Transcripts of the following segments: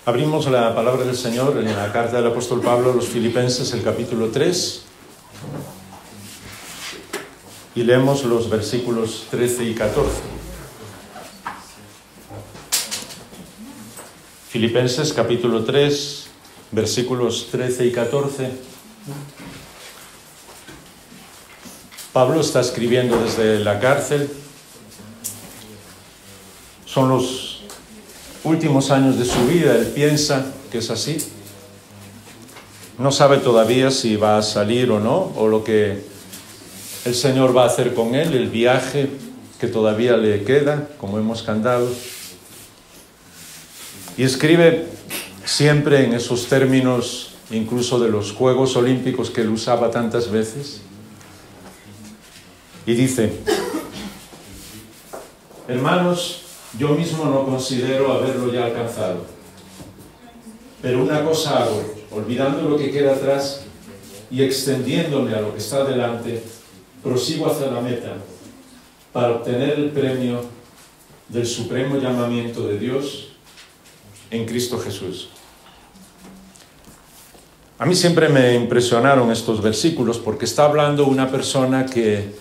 Abrimos la palabra del Señor en la carta del apóstol Pablo a los Filipenses, el capítulo 3, y leemos los versículos 13 y 14. Filipenses, capítulo 3, versículos 13 y 14. Pablo está escribiendo desde la cárcel. Son los últimos años de su vida, él piensa que es así. No sabe todavía si va a salir o no, o lo que el Señor va a hacer con él, el viaje que todavía le queda, como hemos cantado. Y escribe siempre en esos términos, incluso de los Juegos Olímpicos que él usaba tantas veces. Y dice: hermanos, yo mismo no considero haberlo ya alcanzado, pero una cosa hago, olvidando lo que queda atrás y extendiéndome a lo que está delante, prosigo hacia la meta para obtener el premio del supremo llamamiento de Dios en Cristo Jesús. A mí siempre me impresionaron estos versículos porque está hablando una persona que,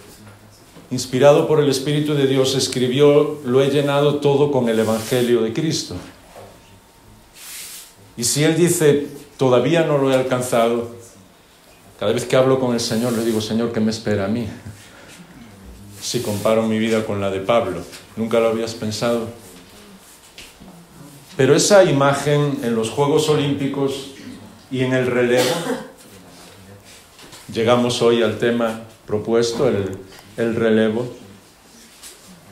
inspirado por el Espíritu de Dios, escribió: lo he llenado todo con el Evangelio de Cristo. Y si él dice, todavía no lo he alcanzado, cada vez que hablo con el Señor le digo: Señor, ¿qué me espera a mí? Si comparo mi vida con la de Pablo, ¿nunca lo habías pensado? Pero esa imagen en los Juegos Olímpicos y en el relevo, llegamos hoy al tema propuesto, el relevo,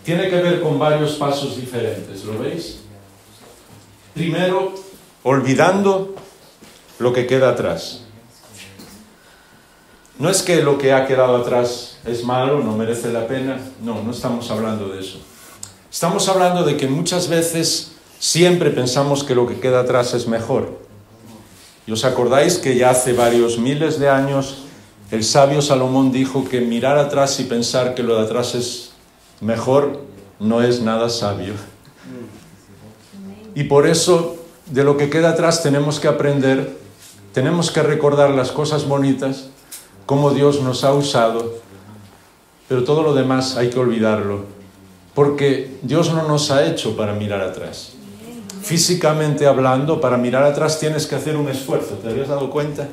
tiene que ver con varios pasos diferentes, ¿lo veis? Primero, olvidando lo que queda atrás. No es que lo que ha quedado atrás es malo, no merece la pena, no estamos hablando de eso. Estamos hablando de que muchas veces siempre pensamos que lo que queda atrás es mejor. ¿Y os acordáis que ya hace varios miles de años el sabio Salomón dijo que mirar atrás y pensar que lo de atrás es mejor no es nada sabio? Y por eso, de lo que queda atrás tenemos que aprender, tenemos que recordar las cosas bonitas, cómo Dios nos ha usado, pero todo lo demás hay que olvidarlo, porque Dios no nos ha hecho para mirar atrás. Físicamente hablando, para mirar atrás tienes que hacer un esfuerzo, ¿te habías dado cuenta?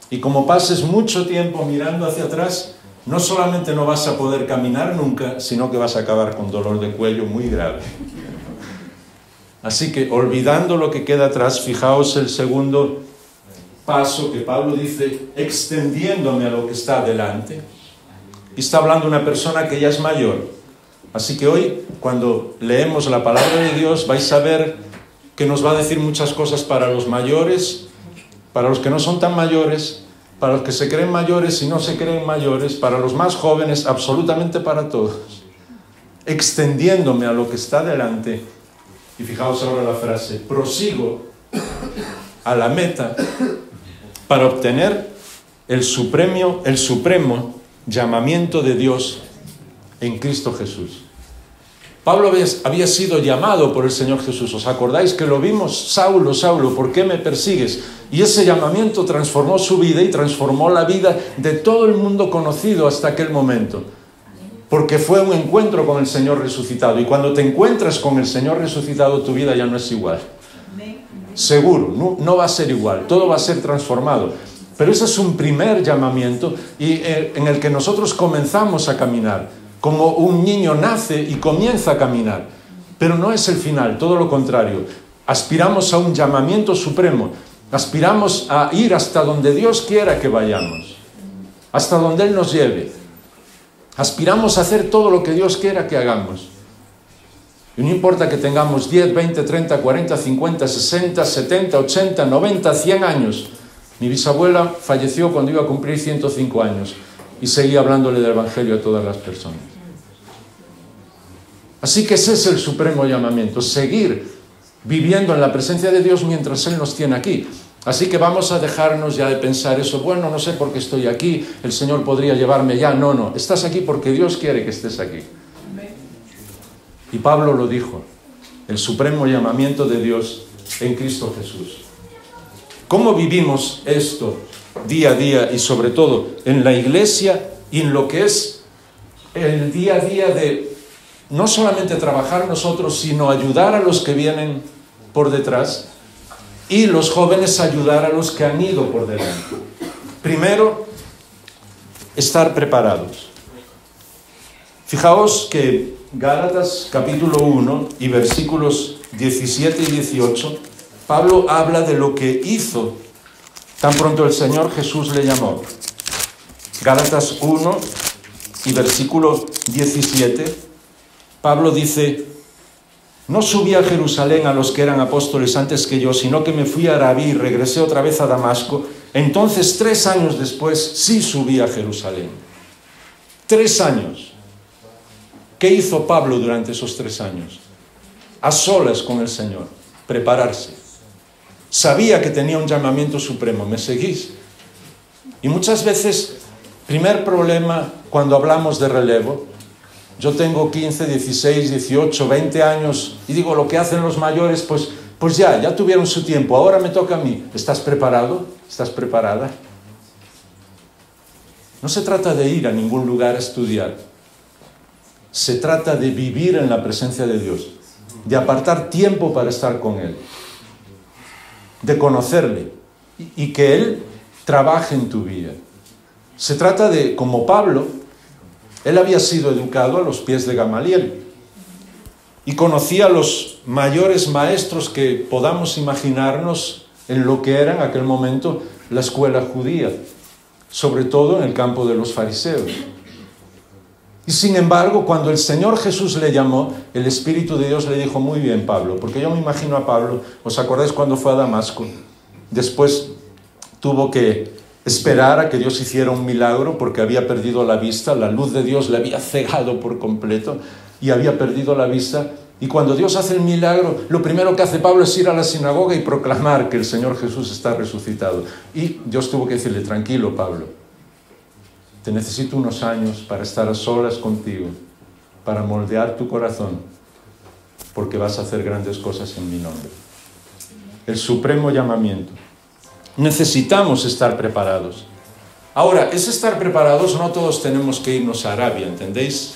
Y como pases mucho tiempo mirando hacia atrás, no solamente no vas a poder caminar nunca, sino que vas a acabar con dolor de cuello muy grave. Así que, olvidando lo que queda atrás, fijaos el segundo paso que Pablo dice: extendiéndome a lo que está delante. Y está hablando una persona que ya es mayor. Así que hoy, cuando leemos la palabra de Dios, vais a ver que nos va a decir muchas cosas para los mayores, para los que no son tan mayores, para los que se creen mayores y no se creen mayores, para los más jóvenes, absolutamente para todos. Extendiéndome a lo que está delante. Y fijaos ahora la frase: prosigo a la meta para obtener el supremo llamamiento de Dios en Cristo Jesús. Pablo había sido llamado por el Señor Jesús. ¿Os acordáis que lo vimos? Saulo, Saulo, ¿por qué me persigues? Y ese llamamiento transformó su vida y transformó la vida de todo el mundo conocido hasta aquel momento. Porque fue un encuentro con el Señor resucitado. Y cuando te encuentras con el Señor resucitado, tu vida ya no es igual. Seguro, no va a ser igual. Todo va a ser transformado. Pero ese es un primer llamamiento y en el que nosotros comenzamos a caminar. Como un niño nace y comienza a caminar, pero no es el final, todo lo contrario. Aspiramos a un llamamiento supremo, aspiramos a ir hasta donde Dios quiera que vayamos, hasta donde Él nos lleve. Aspiramos a hacer todo lo que Dios quiera que hagamos. Y no importa que tengamos 10, 20, 30, 40, 50, 60, 70, 80, 90, 100 años. Mi bisabuela falleció cuando iba a cumplir 105 años y seguía hablándole del Evangelio a todas las personas. Así que ese es el supremo llamamiento, seguir viviendo en la presencia de Dios mientras Él nos tiene aquí. Así que vamos a dejarnos ya de pensar eso: bueno, no sé por qué estoy aquí, el Señor podría llevarme ya. No, estás aquí porque Dios quiere que estés aquí. Y Pablo lo dijo: el supremo llamamiento de Dios en Cristo Jesús. ¿Cómo vivimos esto día a día y sobre todo en la iglesia y en lo que es el día a día de no solamente trabajar nosotros, sino ayudar a los que vienen por detrás y los jóvenes ayudar a los que han ido por delante? Primero, estar preparados. Fijaos que Gálatas capítulo 1 y versículos 17 y 18, Pablo habla de lo que hizo tan pronto el Señor Jesús le llamó. Gálatas 1 y versículo 17, Pablo dice: no subí a Jerusalén a los que eran apóstoles antes que yo, sino que me fui a Arabí y regresé otra vez a Damasco. Entonces 3 años después sí subí a Jerusalén. 3 años. ¿Qué hizo Pablo durante esos 3 años? A solas con el Señor, prepararse. Sabía que tenía un llamamiento supremo. ¿Me seguís? Y muchas veces, primer problema cuando hablamos de relevo, yo tengo 15, 16, 18, 20 años y digo, lo que hacen los mayores, pues ya tuvieron su tiempo, ahora me toca a mí. ¿Estás preparado? ¿Estás preparada? No se trata de ir a ningún lugar a estudiar. Se trata de vivir en la presencia de Dios, de apartar tiempo para estar con Él, de conocerle y que Él trabaje en tu vida. Se trata de, como Pablo, él había sido educado a los pies de Gamaliel y conocía a los mayores maestros que podamos imaginarnos en lo que era en aquel momento la escuela judía, sobre todo en el campo de los fariseos. Y sin embargo, cuando el Señor Jesús le llamó, el Espíritu de Dios le dijo: muy bien, Pablo, porque yo me imagino a Pablo, ¿os acordáis cuando fue a Damasco? Después tuvo que esperar a que Dios hiciera un milagro porque había perdido la vista, la luz de Dios le había cegado por completo y había perdido la vista. Y cuando Dios hace el milagro, lo primero que hace Pablo es ir a la sinagoga y proclamar que el Señor Jesús está resucitado. Y Dios tuvo que decirle: tranquilo, Pablo, te necesito unos años para estar a solas contigo, para moldear tu corazón, porque vas a hacer grandes cosas en mi nombre. El supremo llamamiento. Necesitamos estar preparados. Ahora, ese estar preparados, no todos tenemos que irnos a Arabia, ¿entendéis?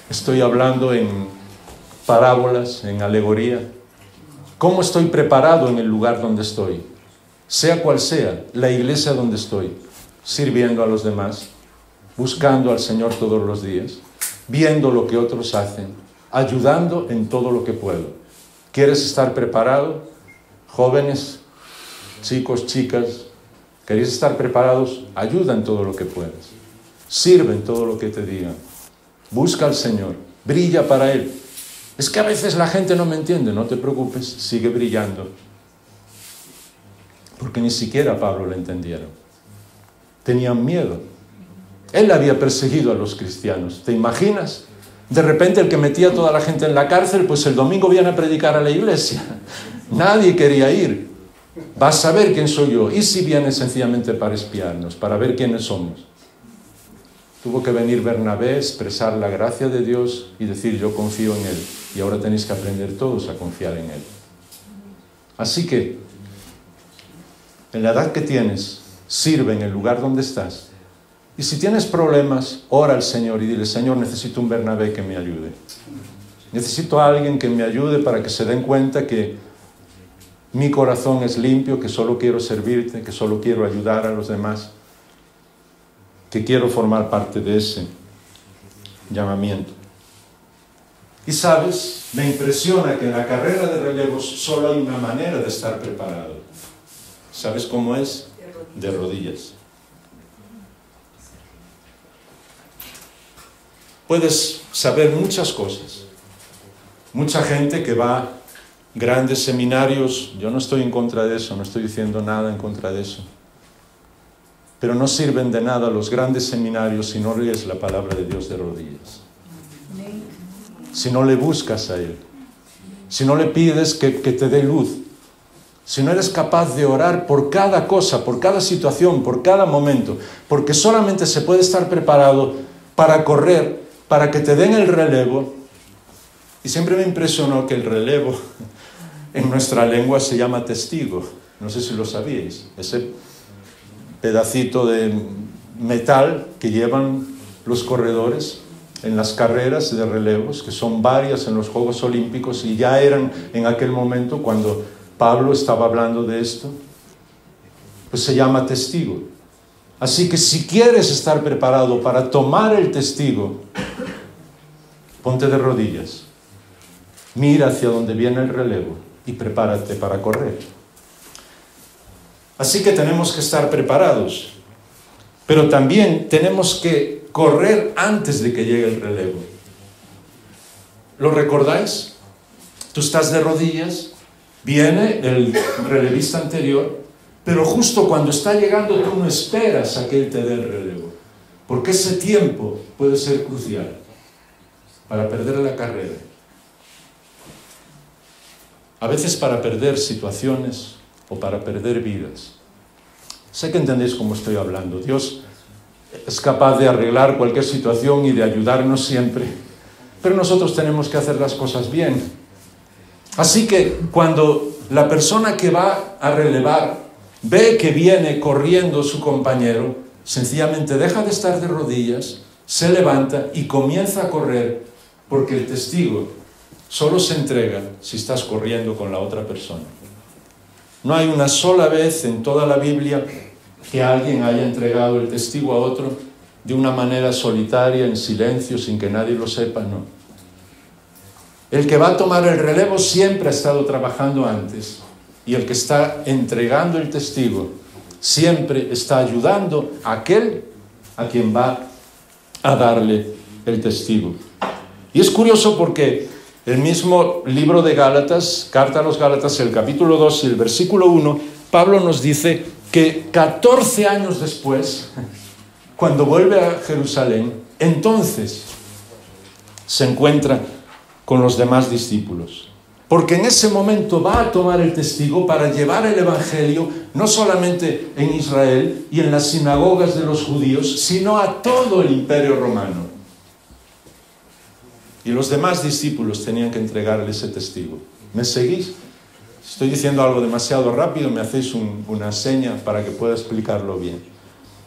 Estoy hablando en parábolas, en alegoría. ¿Cómo estoy preparado en el lugar donde estoy? Sea cual sea la iglesia donde estoy, sirviendo a los demás, buscando al Señor todos los días, viendo lo que otros hacen, ayudando en todo lo que puedo. ¿Quieres estar preparado? Jóvenes, chicos, chicas, ¿queréis estar preparados? Ayuda en todo lo que puedas. Sirve en todo lo que te digan. Busca al Señor. Brilla para Él. Es que a veces la gente no me entiende. No te preocupes, sigue brillando. Porque ni siquiera a Pablo le entendieron. Tenían miedo. Él había perseguido a los cristianos. ¿Te imaginas? De repente el que metía a toda la gente en la cárcel, pues el domingo viene a predicar a la iglesia. Nadie quería ir. Vas a ver quién soy yo. ¿Y si viene sencillamente para espiarnos, para ver quiénes somos? Tuvo que venir Bernabé, expresar la gracia de Dios y decir: yo confío en Él. Y ahora tenéis que aprender todos a confiar en Él. Así que, en la edad que tienes, sirve en el lugar donde estás. Y si tienes problemas, ora al Señor y dile: Señor, necesito un Bernabé que me ayude. Necesito a alguien que me ayude para que se den cuenta que mi corazón es limpio, que solo quiero servirte, que solo quiero ayudar a los demás, que quiero formar parte de ese llamamiento. Y sabes, me impresiona que en la carrera de relevos solo hay una manera de estar preparado. ¿Sabes cómo es? De rodillas. Puedes saber muchas cosas. Mucha gente que va a grandes seminarios, yo no estoy en contra de eso, no estoy diciendo nada en contra de eso. Pero no sirven de nada los grandes seminarios si no lees la palabra de Dios de rodillas. Si no le buscas a Él. Si no le pides que te dé luz. Si no eres capaz de orar por cada cosa, por cada situación, por cada momento. Porque solamente se puede estar preparado para correr, para que te den el relevo. Y siempre me impresionó que el relevo en nuestra lengua se llama testigo. No sé si lo sabíais. Ese pedacito de metal que llevan los corredores en las carreras de relevos, que son varias en los Juegos Olímpicos, y ya eran en aquel momento cuando Pablo estaba hablando de esto, pues se llama testigo. Así que si quieres estar preparado para tomar el testigo, ponte de rodillas, mira hacia donde viene el relevo y prepárate para correr. Así que tenemos que estar preparados, pero también tenemos que correr antes de que llegue el relevo. ¿Lo recordáis? Tú estás de rodillas, viene el relevista anterior, pero justo cuando está llegando tú no esperas a que él te dé el relevo, porque ese tiempo puede ser crucial para perder la carrera. A veces para perder situaciones o para perder vidas. Sé que entendéis cómo estoy hablando. Dios es capaz de arreglar cualquier situación y de ayudarnos siempre, pero nosotros tenemos que hacer las cosas bien. Así que cuando la persona que va a relevar ve que viene corriendo su compañero, sencillamente deja de estar de rodillas, se levanta y comienza a correr, porque el testigo solo se entrega si estás corriendo con la otra persona. No hay una sola vez en toda la Biblia que alguien haya entregado el testigo a otro de una manera solitaria, en silencio, sin que nadie lo sepa, no. El que va a tomar el relevo siempre ha estado trabajando antes, y el que está entregando el testigo siempre está ayudando a aquel a quien va a darle el testigo. Y es curioso porque el mismo libro de Gálatas, carta a los Gálatas, el capítulo 2 y el versículo 1, Pablo nos dice que 14 años después, cuando vuelve a Jerusalén, entonces se encuentra con los demás discípulos. Porque en ese momento va a tomar el testigo para llevar el Evangelio no solamente en Israel y en las sinagogas de los judíos, sino a todo el Imperio Romano. Y los demás discípulos tenían que entregarle ese testigo. ¿Me seguís? Estoy diciendo algo demasiado rápido, me hacéis una seña para que pueda explicarlo bien.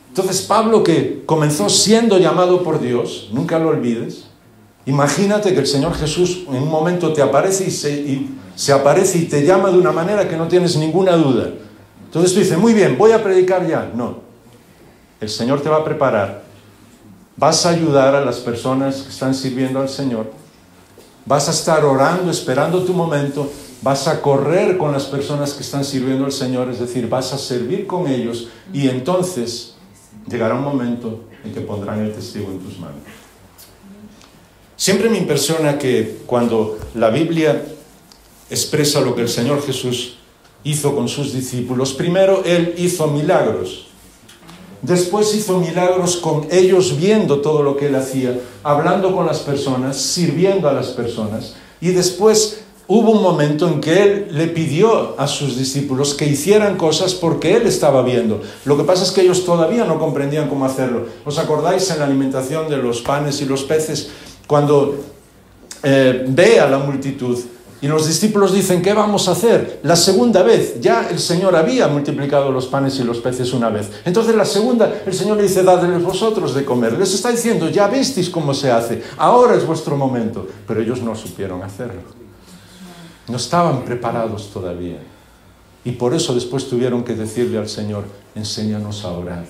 Entonces Pablo, que comenzó siendo llamado por Dios, nunca lo olvides. Imagínate que el Señor Jesús en un momento te aparece y se aparece y te llama de una manera que no tienes ninguna duda. Entonces tú dices, muy bien, voy a predicar ya. No, el Señor te va a preparar. Vas a ayudar a las personas que están sirviendo al Señor. Vas a estar orando, esperando tu momento. Vas a correr con las personas que están sirviendo al Señor, es decir, vas a servir con ellos, y entonces llegará un momento en que pondrán el testigo en tus manos. Siempre me impresiona que cuando la Biblia expresa lo que el Señor Jesús hizo con sus discípulos, primero Él hizo milagros. Después hizo milagros con ellos viendo todo lo que Él hacía, hablando con las personas, sirviendo a las personas. Y después hubo un momento en que Él le pidió a sus discípulos que hicieran cosas porque Él estaba viendo. Lo que pasa es que ellos todavía no comprendían cómo hacerlo. ¿Os acordáis en la alimentación de los panes y los peces? Cuando ve a la multitud y los discípulos dicen, ¿qué vamos a hacer? La segunda vez, ya el Señor había multiplicado los panes y los peces una vez. Entonces la segunda, el Señor le dice, dadles vosotros de comer. Les está diciendo, ya visteis cómo se hace, ahora es vuestro momento. Pero ellos no supieron hacerlo. No estaban preparados todavía. Y por eso después tuvieron que decirle al Señor, enséñanos a orar.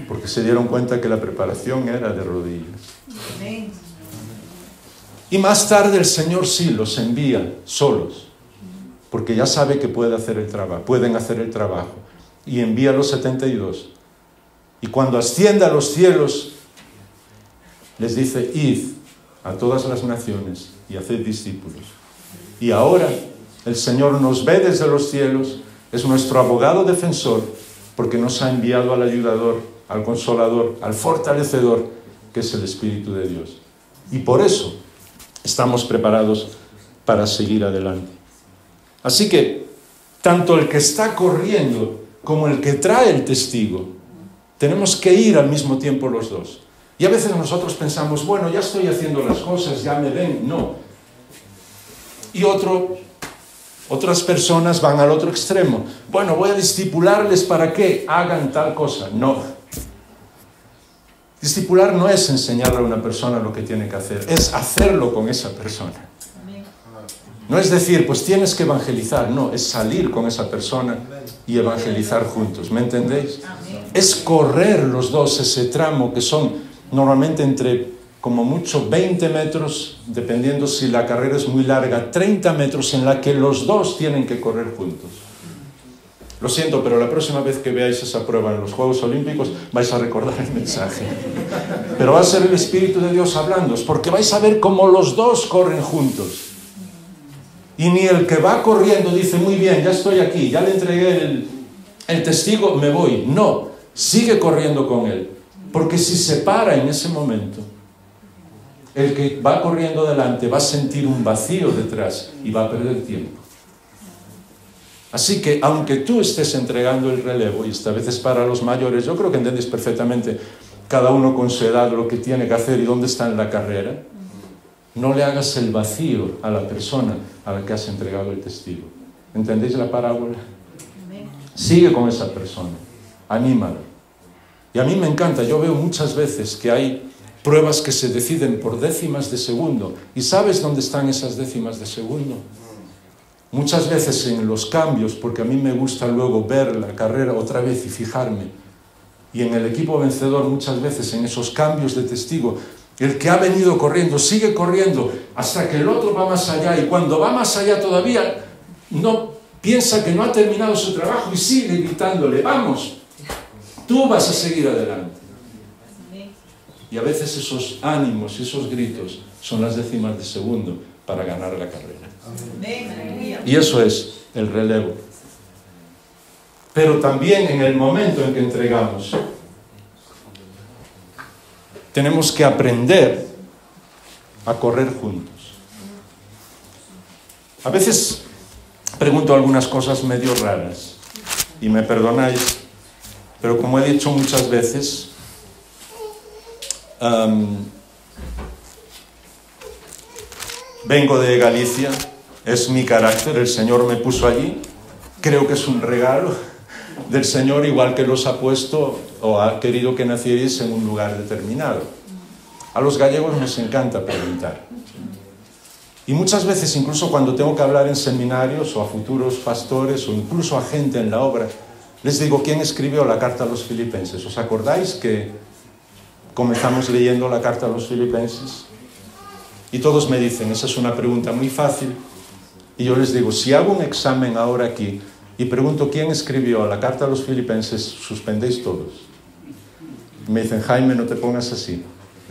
Porque se dieron cuenta que la preparación era de rodillas. Y más tarde el Señor sí los envía solos, porque ya sabe que pueden hacer el trabajo, y envía a los 72. Y cuando ascienda a los cielos, les dice, id a todas las naciones y haced discípulos. Y ahora el Señor nos ve desde los cielos, es nuestro abogado defensor, porque nos ha enviado al ayudador, al consolador, al fortalecedor, que es el Espíritu de Dios. Y por eso estamos preparados para seguir adelante. Así que, tanto el que está corriendo como el que trae el testigo, tenemos que ir al mismo tiempo los dos. Y a veces nosotros pensamos, bueno, ya estoy haciendo las cosas, ya me ven. No. Y otro Otras personas van al otro extremo. Bueno, voy a discipularles para que hagan tal cosa. No. Discipular no es enseñarle a una persona lo que tiene que hacer, es hacerlo con esa persona. No es decir, pues tienes que evangelizar, no, es salir con esa persona y evangelizar juntos, ¿me entendéis? Es correr los dos ese tramo que son normalmente entre, como mucho, 20 metros, dependiendo si la carrera es muy larga, 30 metros en la que los dos tienen que correr juntos. Lo siento, pero la próxima vez que veáis esa prueba en los Juegos Olímpicos vais a recordar el mensaje. Pero va a ser el Espíritu de Dios hablándoos, porque vais a ver cómo los dos corren juntos. Y ni el que va corriendo dice, muy bien, ya estoy aquí, ya le entregué el testigo, me voy. No, sigue corriendo con él. Porque si se para en ese momento, el que va corriendo delante va a sentir un vacío detrás y va a perder tiempo. Así que, aunque tú estés entregando el relevo, y esta vez es para los mayores, yo creo que entendéis perfectamente, cada uno con su edad, lo que tiene que hacer y dónde está en la carrera, no le hagas el vacío a la persona a la que has entregado el testigo. ¿Entendéis la parábola? Sigue con esa persona, anímalo. Y a mí me encanta, yo veo muchas veces que hay pruebas que se deciden por décimas de segundo. ¿Y sabes dónde están esas décimas de segundo? Muchas veces en los cambios, porque a mí me gusta luego ver la carrera otra vez y fijarme. Y en el equipo vencedor muchas veces en esos cambios de testigo, el que ha venido corriendo sigue corriendo hasta que el otro va más allá, y cuando va más allá todavía no piensa que no ha terminado su trabajo y sigue gritándole, vamos, tú vas a seguir adelante. Y a veces esos ánimos, esos gritos son las décimas de segundo para ganar la carrera. Y eso es el relevo. Pero también en el momento en que entregamos, tenemos que aprender a correr juntos. A veces pregunto algunas cosas medio raras, y me perdonáis, pero como he dicho muchas veces, vengo de Galicia, es mi carácter, el Señor me puso allí, creo que es un regalo del Señor, igual que los ha puesto o ha querido que nacierais en un lugar determinado. A los gallegos nos encanta preguntar. Y muchas veces, incluso cuando tengo que hablar en seminarios o a futuros pastores o incluso a gente en la obra, les digo, ¿quién escribió la carta a los filipenses? ¿Os acordáis que comenzamos leyendo la carta a los filipenses? Y todos me dicen, esa es una pregunta muy fácil. Y yo les digo, si hago un examen ahora aquí y pregunto quién escribió la carta a los filipenses, suspendéis todos. Y me dicen, Jaime, no te pongas así.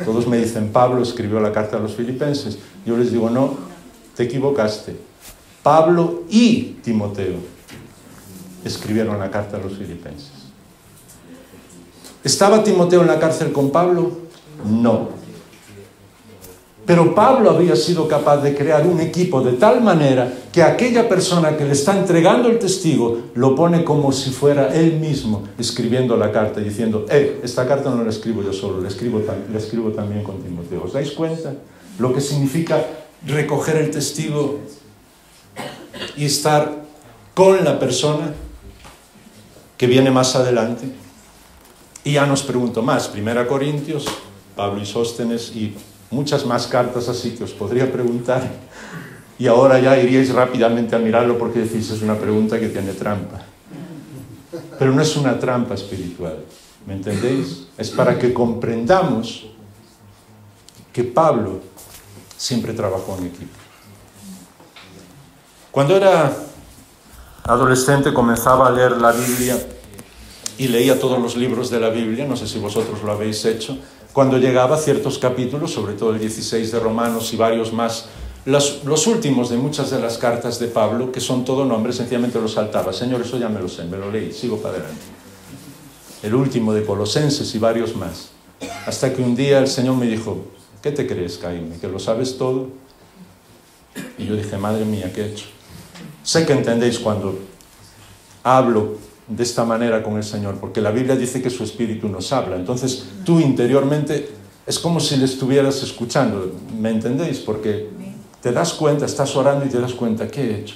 Todos me dicen, Pablo escribió la carta a los filipenses. Yo les digo, no, te equivocaste. Pablo y Timoteo escribieron la carta a los filipenses. ¿Estaba Timoteo en la cárcel con Pablo? No. Pero Pablo había sido capaz de crear un equipo de tal manera que aquella persona que le está entregando el testigo lo pone como si fuera él mismo escribiendo la carta, diciendo, esta carta no la escribo yo solo, la escribo también con Timoteo. ¿Os dais cuenta lo que significa recoger el testigo y estar con la persona que viene más adelante? Y ya nos pregunto más, 1 Corintios, Pablo y Sóstenes y muchas más cartas así que os podría preguntar, y ahora ya iríais rápidamente a mirarlo porque decís, es una pregunta que tiene trampa. Pero no es una trampa espiritual, ¿me entendéis? Es para que comprendamos que Pablo siempre trabajó en equipo. Cuando era adolescente comenzaba a leer la Biblia y leía todos los libros de la Biblia, no sé si vosotros lo habéis hecho. Cuando llegaba a ciertos capítulos, sobre todo el 16 de Romanos y varios más, los últimos de muchas de las cartas de Pablo, que son todo nombres, sencillamente los saltaba. Señor, eso ya me lo sé, me lo leí, sigo para adelante. El último de Colosenses y varios más. Hasta que un día el Señor me dijo, ¿qué te crees, Jaime? ¿Que lo sabes todo? Y yo dije, madre mía, ¿qué he hecho? Sé que entendéis cuando hablo de esta manera con el Señor, porque la Biblia dice que su Espíritu nos habla. Entonces tú interiormente es como si le estuvieras escuchando, ¿me entendéis? Porque te das cuenta, estás orando y te das cuenta, ¿qué he hecho?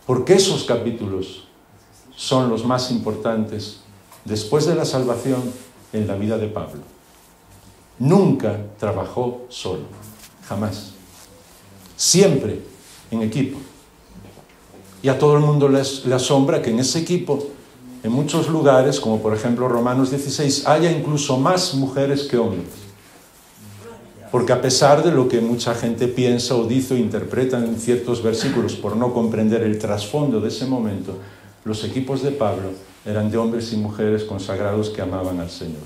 porque esos capítulos son los más importantes después de la salvación en la vida de Pablo. Nunca trabajó solo, jamás. Siempre en equipo. Y a todo el mundo le asombra que en ese equipo, en muchos lugares, como por ejemplo Romanos 16, haya incluso más mujeres que hombres. Porque a pesar de lo que mucha gente piensa o dice o interpreta en ciertos versículos por no comprender el trasfondo de ese momento, los equipos de Pablo eran de hombres y mujeres consagrados que amaban al Señor.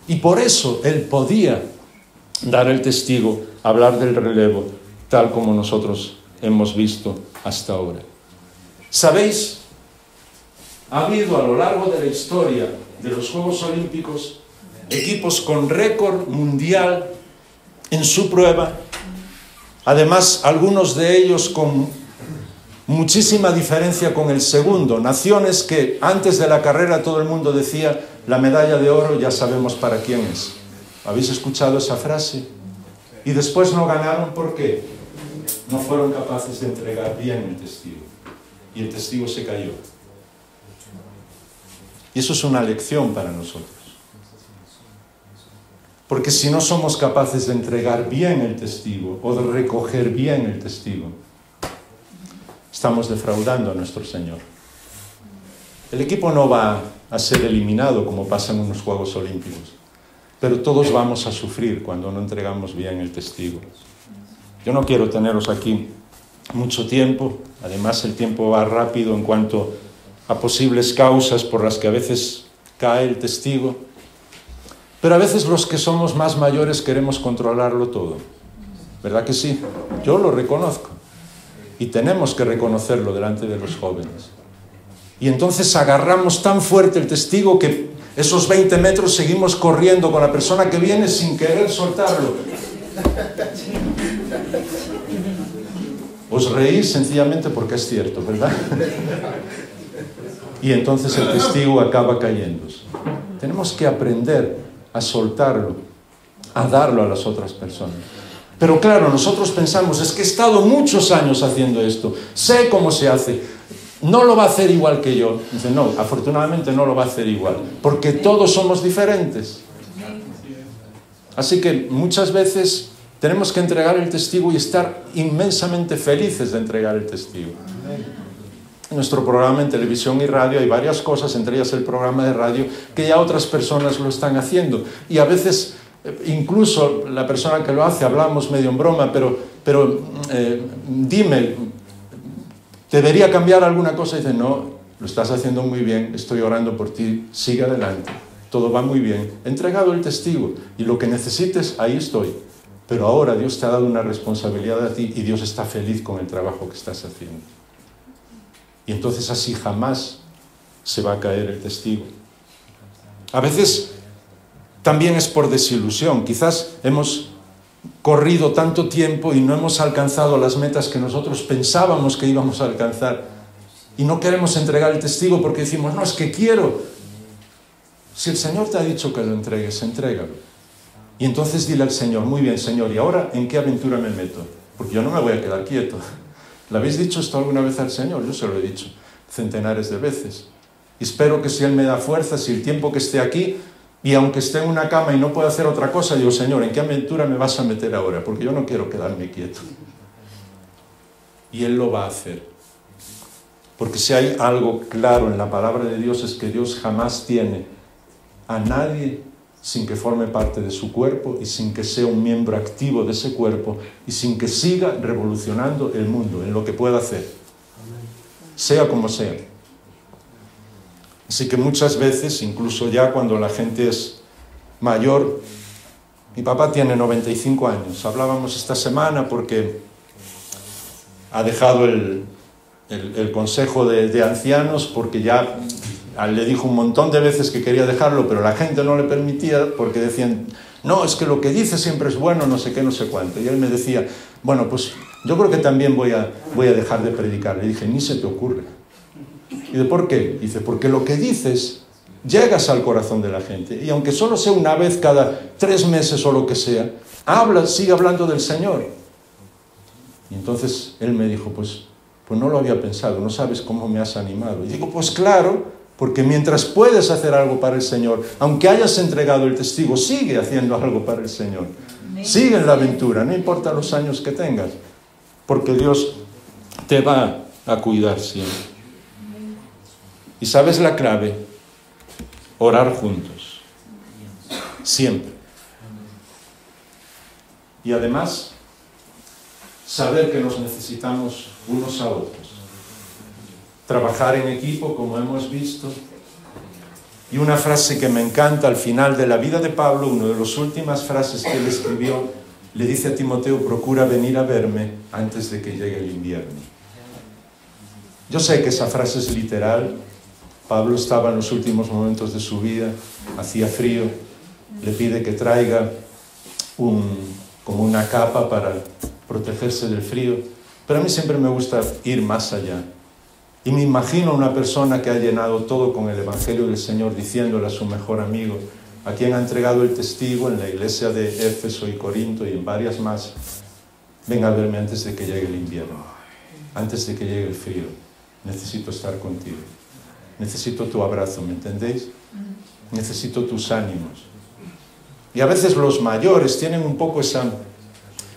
Y por eso él podía dar el testigo, hablar del relevo, tal como nosotros hemos visto hasta ahora. ¿Sabéis? Ha habido a lo largo de la historia de los Juegos Olímpicos equipos con récord mundial en su prueba, además algunos de ellos con muchísima diferencia con el segundo, naciones que antes de la carrera todo el mundo decía la medalla de oro ya sabemos para quién es. ¿Habéis escuchado esa frase? Y después no ganaron, ¿por qué? No fueron capaces de entregar bien el testigo y el testigo se cayó. Y eso es una lección para nosotros. Porque si no somos capaces de entregar bien el testigo o de recoger bien el testigo, estamos defraudando a nuestro Señor. El equipo no va a ser eliminado como pasa en unos Juegos Olímpicos, pero todos vamos a sufrir cuando no entregamos bien el testigo. Yo no quiero teneros aquí mucho tiempo, además el tiempo va rápido en cuanto a posibles causas por las que a veces cae el testigo. Pero a veces los que somos más mayores queremos controlarlo todo. ¿Verdad que sí? Yo lo reconozco. Y tenemos que reconocerlo delante de los jóvenes. Y entonces agarramos tan fuerte el testigo que esos 20 metros seguimos corriendo con la persona que viene sin querer soltarlo. Os reís sencillamente porque es cierto, ¿verdad? Y entonces el testigo acaba cayéndose. Tenemos que aprender a soltarlo, a darlo a las otras personas. Pero claro, nosotros pensamos, es que he estado muchos años haciendo esto, sé cómo se hace, no lo va a hacer igual que yo. Dice, no, afortunadamente no lo va a hacer igual, porque todos somos diferentes. Así que muchas veces tenemos que entregar el testigo y estar inmensamente felices de entregar el testigo. En nuestro programa en televisión y radio hay varias cosas, entre ellas el programa de radio, que ya otras personas lo están haciendo. Y a veces, incluso la persona que lo hace, hablamos medio en broma, pero dime, ¿debería cambiar alguna cosa? Y dice, no, lo estás haciendo muy bien, estoy orando por ti, sigue adelante, todo va muy bien. He entregado el testigo y lo que necesites, ahí estoy. Pero ahora Dios te ha dado una responsabilidad a ti y Dios está feliz con el trabajo que estás haciendo. Y entonces así jamás se va a caer el testigo. A veces también es por desilusión. Quizás hemos corrido tanto tiempo y no hemos alcanzado las metas que nosotros pensábamos que íbamos a alcanzar. Y no queremos entregar el testigo porque decimos, no, es que quiero. Si el Señor te ha dicho que lo entregues, entrégalo. Y entonces dile al Señor, muy bien, Señor, ¿y ahora en qué aventura me meto? Porque yo no me voy a quedar quieto. ¿Le habéis dicho esto alguna vez al Señor? Yo se lo he dicho centenares de veces. Y espero que si Él me da fuerzas y el tiempo que esté aquí, y aunque esté en una cama y no pueda hacer otra cosa, digo, Señor, ¿en qué aventura me vas a meter ahora? Porque yo no quiero quedarme quieto. Y Él lo va a hacer. Porque si hay algo claro en la palabra de Dios es que Dios jamás tiene a nadie sin que forme parte de su cuerpo y sin que sea un miembro activo de ese cuerpo y sin que siga revolucionando el mundo en lo que pueda hacer, sea como sea. Así que muchas veces, incluso ya cuando la gente es mayor, mi papá tiene 95 años, hablábamos esta semana porque ha dejado el consejo de ancianos porque ya le dijo un montón de veces que quería dejarlo, pero la gente no le permitía porque decían, no, es que lo que dice siempre es bueno, no sé qué, no sé cuánto. Y él me decía, bueno, pues yo creo que también voy a dejar de predicar. Le dije, ni se te ocurre. ¿Y de por qué? Dice, porque lo que dices llegas al corazón de la gente. Y aunque solo sea una vez cada 3 meses o lo que sea, sigue hablando del Señor. Y entonces él me dijo, pues Pues no lo había pensado, no sabes cómo me has animado. Y digo, pues claro, porque mientras puedes hacer algo para el Señor, aunque hayas entregado el testigo, sigue haciendo algo para el Señor. Sigue en la aventura, no importa los años que tengas, porque Dios te va a cuidar siempre. ¿Y sabes la clave? Orar juntos. Siempre. Y además, saber que nos necesitamos unos a otros. Trabajar en equipo, como hemos visto. Y una frase que me encanta al final de la vida de Pablo, una de las últimas frases que él escribió, le dice a Timoteo, procura venir a verme antes de que llegue el invierno. Yo sé que esa frase es literal. Pablo estaba en los últimos momentos de su vida, hacía frío, le pide que traiga como una capa para protegerse del frío, pero a mí siempre me gusta ir más allá. Y me imagino una persona que ha llenado todo con el Evangelio del Señor, diciéndole a su mejor amigo, a quien ha entregado el testigo en la iglesia de Éfeso y Corinto y en varias más, ven a verme antes de que llegue el invierno, antes de que llegue el frío, necesito estar contigo, necesito tu abrazo, ¿me entendéis? Necesito tus ánimos. Y a veces los mayores tienen un poco esa,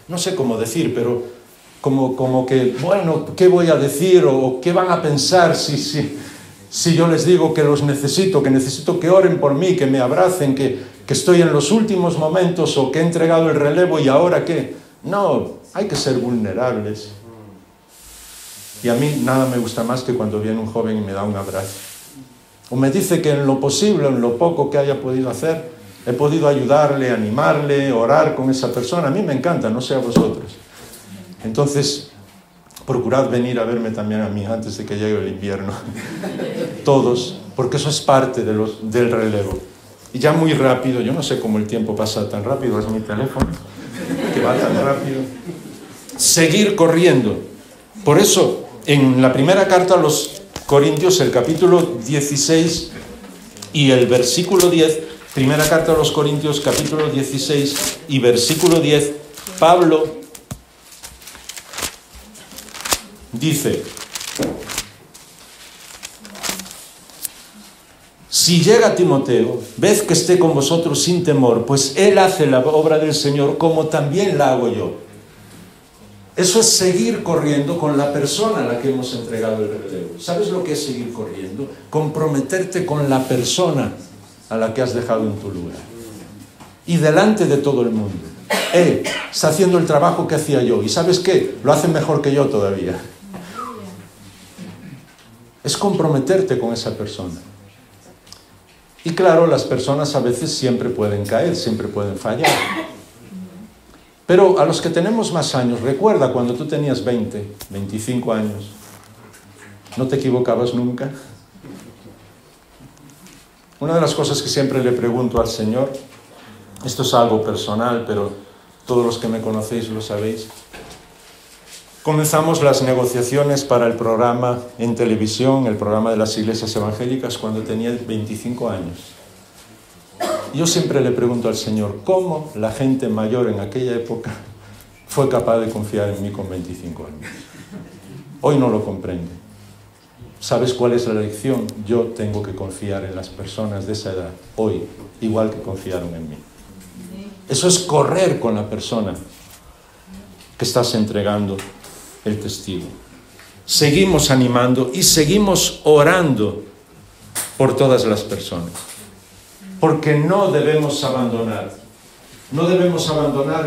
no sé cómo decir, pero como que, bueno, ¿qué voy a decir? ¿O qué van a pensar si yo les digo que los necesito, que necesito que oren por mí, que me abracen, que estoy en los últimos momentos o que he entregado el relevo y ahora qué? No, hay que ser vulnerables. Y a mí nada me gusta más que cuando viene un joven y me da un abrazo. O me dice que en lo posible, en lo poco que haya podido hacer, he podido ayudarle, animarle, orar con esa persona. A mí me encanta, no sé a vosotros. Entonces, procurad venir a verme también a mí antes de que llegue el invierno. Todos, porque eso es parte del relevo. Y ya muy rápido, yo no sé cómo el tiempo pasa tan rápido, es mi teléfono, que va tan rápido. Seguir corriendo. Por eso, en la primera carta a los Corintios, el capítulo 16 y el versículo 10, primera carta a los Corintios, capítulo 16 y versículo 10, Pablo dice, si llega Timoteo, ved que esté con vosotros sin temor, pues él hace la obra del Señor como también la hago yo. Eso es seguir corriendo con la persona a la que hemos entregado el relevo. ¿Sabes lo que es seguir corriendo? Comprometerte con la persona a la que has dejado en tu lugar. Y delante de todo el mundo. Él está haciendo el trabajo que hacía yo. ¿Y sabes qué? Lo hace mejor que yo todavía. Es comprometerte con esa persona. Y claro, las personas a veces siempre pueden caer, siempre pueden fallar. Pero a los que tenemos más años, recuerda cuando tú tenías 20, 25 años, ¿no te equivocabas nunca? Una de las cosas que siempre le pregunto al Señor, esto es algo personal, pero todos los que me conocéis lo sabéis, comenzamos las negociaciones para el programa en televisión, el programa de las iglesias evangélicas, cuando tenía 25 años. Yo siempre le pregunto al Señor, ¿cómo la gente mayor en aquella época fue capaz de confiar en mí con 25 años? Hoy no lo comprende. ¿Sabes cuál es la lección? Yo tengo que confiar en las personas de esa edad, hoy, igual que confiaron en mí. Eso es correr con la persona que estás entregando el testigo. Seguimos animando y seguimos orando por todas las personas. Porque no debemos abandonar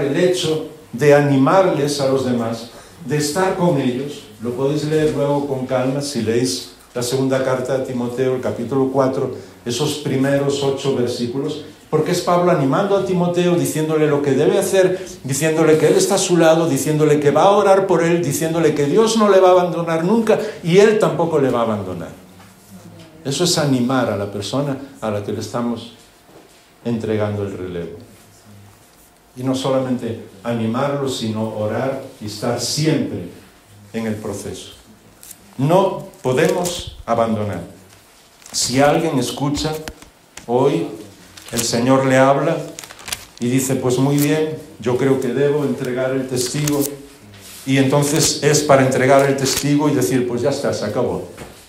el hecho de animarles a los demás, de estar con ellos. Lo podéis leer luego con calma si leéis la segunda carta de Timoteo, el capítulo 4, esos primeros 8 versículos, porque es Pablo animando a Timoteo, diciéndole lo que debe hacer, diciéndole que él está a su lado, diciéndole que va a orar por él, diciéndole que Dios no le va a abandonar nunca y él tampoco le va a abandonar. Eso es animar a la persona a la que le estamos entregando el relevo. Y no solamente animarlo, sino orar y estar siempre en el proceso. No podemos abandonar. Si alguien escucha hoy, el Señor le habla y dice, pues muy bien, yo creo que debo entregar el testigo, y entonces es para entregar el testigo y decir, pues ya está, se acabó.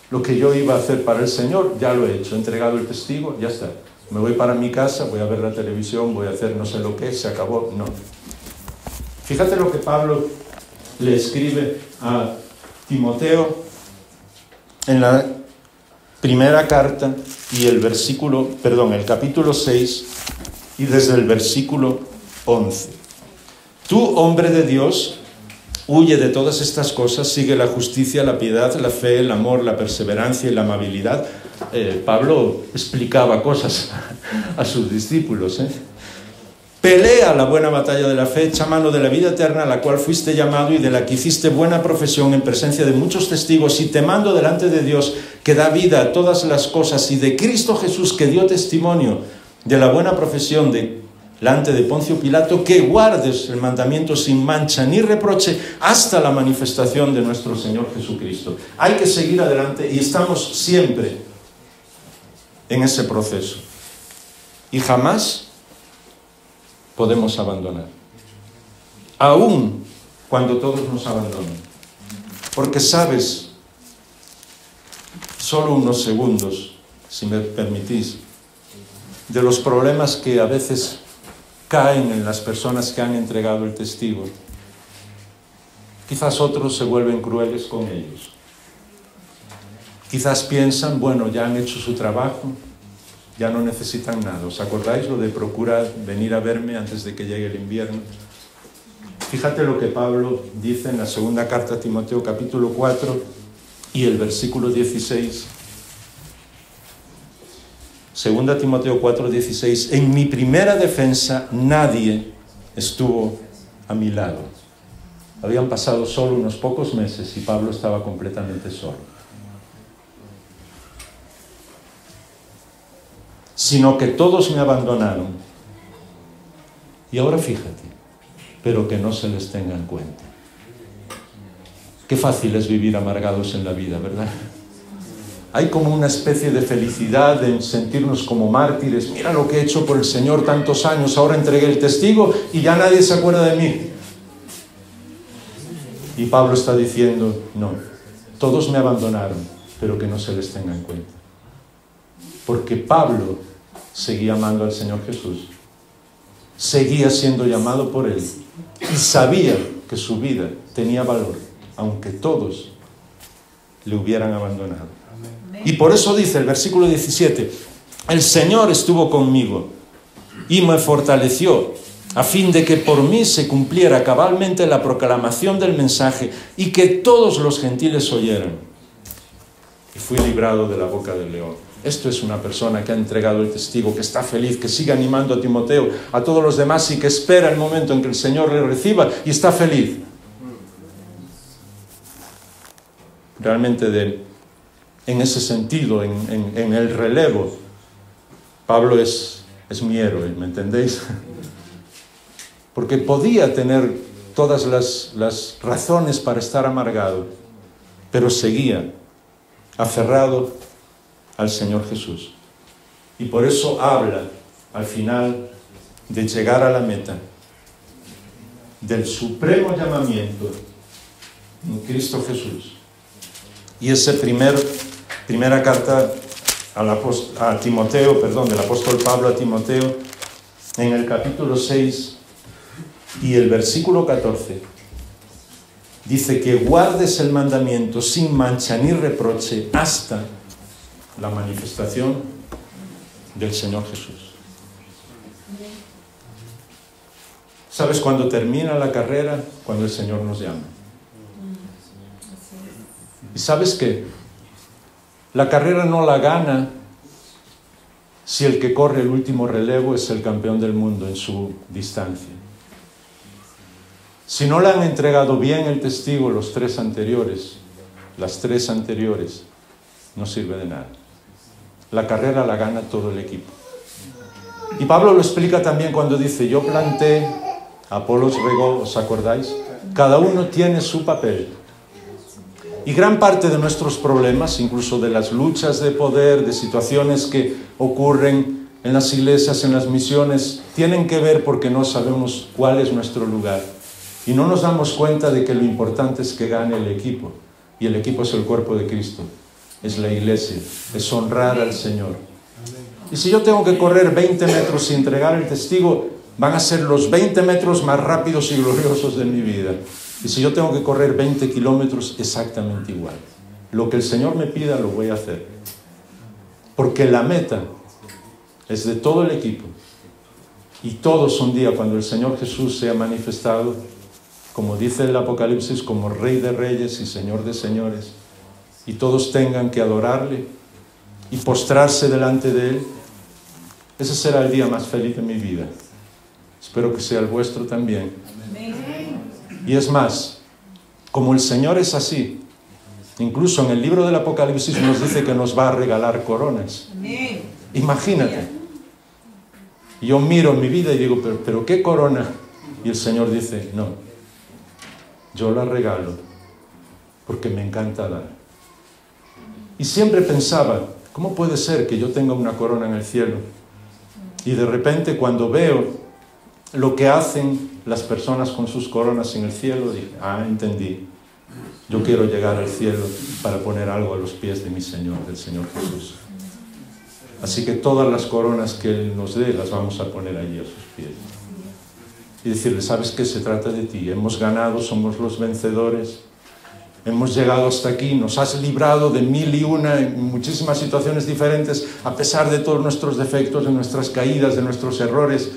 Lo que yo iba a hacer para el Señor, ya lo he hecho, he entregado el testigo, ya está. Me voy para mi casa, voy a ver la televisión, voy a hacer no sé lo que, se acabó. No. Fíjate lo que Pablo le escribe a Timoteo en la primera carta y el capítulo 6 y desde el versículo 11. Tú, hombre de Dios, huye de todas estas cosas, sigue la justicia, la piedad, la fe, el amor, la perseverancia y la amabilidad. Pablo explicaba cosas a sus discípulos. Pelea la buena batalla de la fe, echa mano de la vida eterna a la cual fuiste llamado y de la que hiciste buena profesión en presencia de muchos testigos, y te mando delante de Dios que da vida a todas las cosas y de Cristo Jesús que dio testimonio de la buena profesión delante de Poncio Pilato, que guardes el mandamiento sin mancha ni reproche hasta la manifestación de nuestro Señor Jesucristo. Hay que seguir adelante y estamos siempre en ese proceso. Y jamás podemos abandonar, aún cuando todos nos abandonan. Porque sabes, solo unos segundos, si me permitís, de los problemas que a veces caen en las personas que han entregado el testigo. Quizás otros se vuelven crueles con ellos. Quizás piensan, bueno, ya han hecho su trabajo, ya no necesitan nada. ¿Os acordáis lo de procurar venir a verme antes de que llegue el invierno? Fíjate lo que Pablo dice en la segunda carta a Timoteo, capítulo 4 y el versículo 16. Segunda Timoteo 4, 16. En mi primera defensa nadie estuvo a mi lado. Habían pasado solo unos pocos meses y Pablo estaba completamente solo. Sino que todos me abandonaron. Y ahora fíjate, pero que no se les tenga en cuenta. Qué fácil es vivir amargados en la vida, ¿verdad? Hay como una especie de felicidad en sentirnos como mártires. Mira lo que he hecho por el Señor tantos años, ahora entregué el testigo y ya nadie se acuerda de mí. Y Pablo está diciendo, no, todos me abandonaron, pero que no se les tenga en cuenta. Porque Pablo seguía amando al Señor Jesús, seguía siendo llamado por Él y sabía que su vida tenía valor, aunque todos le hubieran abandonado. Y por eso dice el versículo 17, el Señor estuvo conmigo y me fortaleció a fin de que por mí se cumpliera cabalmente la proclamación del mensaje y que todos los gentiles oyeran. Y fui librado de la boca del león. Esto es una persona que ha entregado el testigo, que está feliz, que sigue animando a Timoteo, a todos los demás y que espera el momento en que el Señor le reciba y está feliz. Realmente en ese sentido, en el relevo, Pablo es mi héroe, ¿me entendéis? Porque podía tener todas las razones para estar amargado, pero seguía aferrado al Señor Jesús. Y por eso habla al final de llegar a la meta del supremo llamamiento en Cristo Jesús. Y esa primera carta a Timoteo, del apóstol Pablo a Timoteo, en el capítulo 6 y el versículo 14, dice que guardes el mandamiento sin mancha ni reproche hasta la manifestación del Señor Jesús. ¿Sabes cuándo termina la carrera? Cuando el Señor nos llama. ¿Y sabes qué? La carrera no la gana si el que corre el último relevo es el campeón del mundo en su distancia. Si no le han entregado bien el testigo las tres anteriores, no sirve de nada. La carrera la gana todo el equipo. Y Pablo lo explica también cuando dice, yo planté, Apolos regó, ¿os acordáis? Cada uno tiene su papel. Y gran parte de nuestros problemas, incluso de las luchas de poder, de situaciones que ocurren en las iglesias, en las misiones, tienen que ver porque no sabemos cuál es nuestro lugar. Y no nos damos cuenta de que lo importante es que gane el equipo. Y el equipo es el cuerpo de Cristo, es la iglesia, es honrar al Señor. Y si yo tengo que correr 20 metros y entregar el testigo, van a ser los 20 metros más rápidos y gloriosos de mi vida. Y si yo tengo que correr 20 kilómetros, exactamente igual. Lo que el Señor me pida lo voy a hacer. Porque la meta es de todo el equipo. Y todos un día, cuando el Señor Jesús sea manifestado, como dice el Apocalipsis, como Rey de Reyes y Señor de Señores, y todos tengan que adorarle y postrarse delante de Él, ese será el día más feliz de mi vida. Espero que sea el vuestro también. Y es más, como el Señor es así, incluso en el libro del Apocalipsis nos dice que nos va a regalar coronas. Imagínate. Y yo miro mi vida y digo, pero ¿qué corona? Y el Señor dice, no, yo la regalo porque me encanta dar. Y siempre pensaba, ¿cómo puede ser que yo tenga una corona en el cielo? Y de repente cuando veo lo que hacen las personas con sus coronas en el cielo, dije, entendí. Yo quiero llegar al cielo para poner algo a los pies de mi Señor, del Señor Jesús. Así que todas las coronas que Él nos dé las vamos a poner allí a sus pies. Y decirle, ¿sabes qué? Se trata de ti. Hemos ganado, somos los vencedores. Hemos llegado hasta aquí, nos has librado de 1001 en muchísimas situaciones diferentes, a pesar de todos nuestros defectos, de nuestras caídas, de nuestros errores.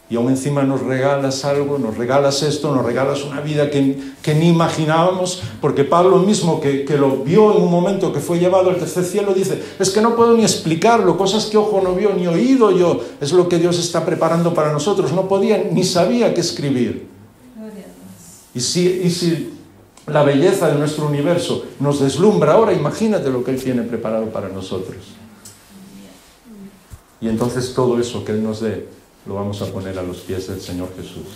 Y aún encima nos regalas algo, nos regalas esto, nos regalas una vida que ni imaginábamos, porque Pablo mismo, que lo vio en un momento que fue llevado al tercer cielo, dice, es que no puedo ni explicarlo, cosas que ojo no vio ni oído yo, es lo que Dios está preparando para nosotros, no podía ni sabía qué escribir. Y si la belleza de nuestro universo nos deslumbra ahora, imagínate lo que Él tiene preparado para nosotros. Y entonces todo eso que Él nos dé, lo vamos a poner a los pies del Señor Jesús.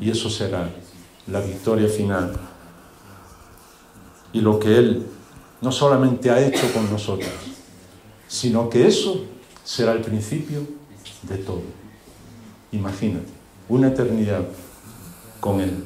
Y eso será la victoria final. Y lo que Él no solamente ha hecho con nosotros, sino que eso será el principio de todo. Imagínate, una eternidad con Él.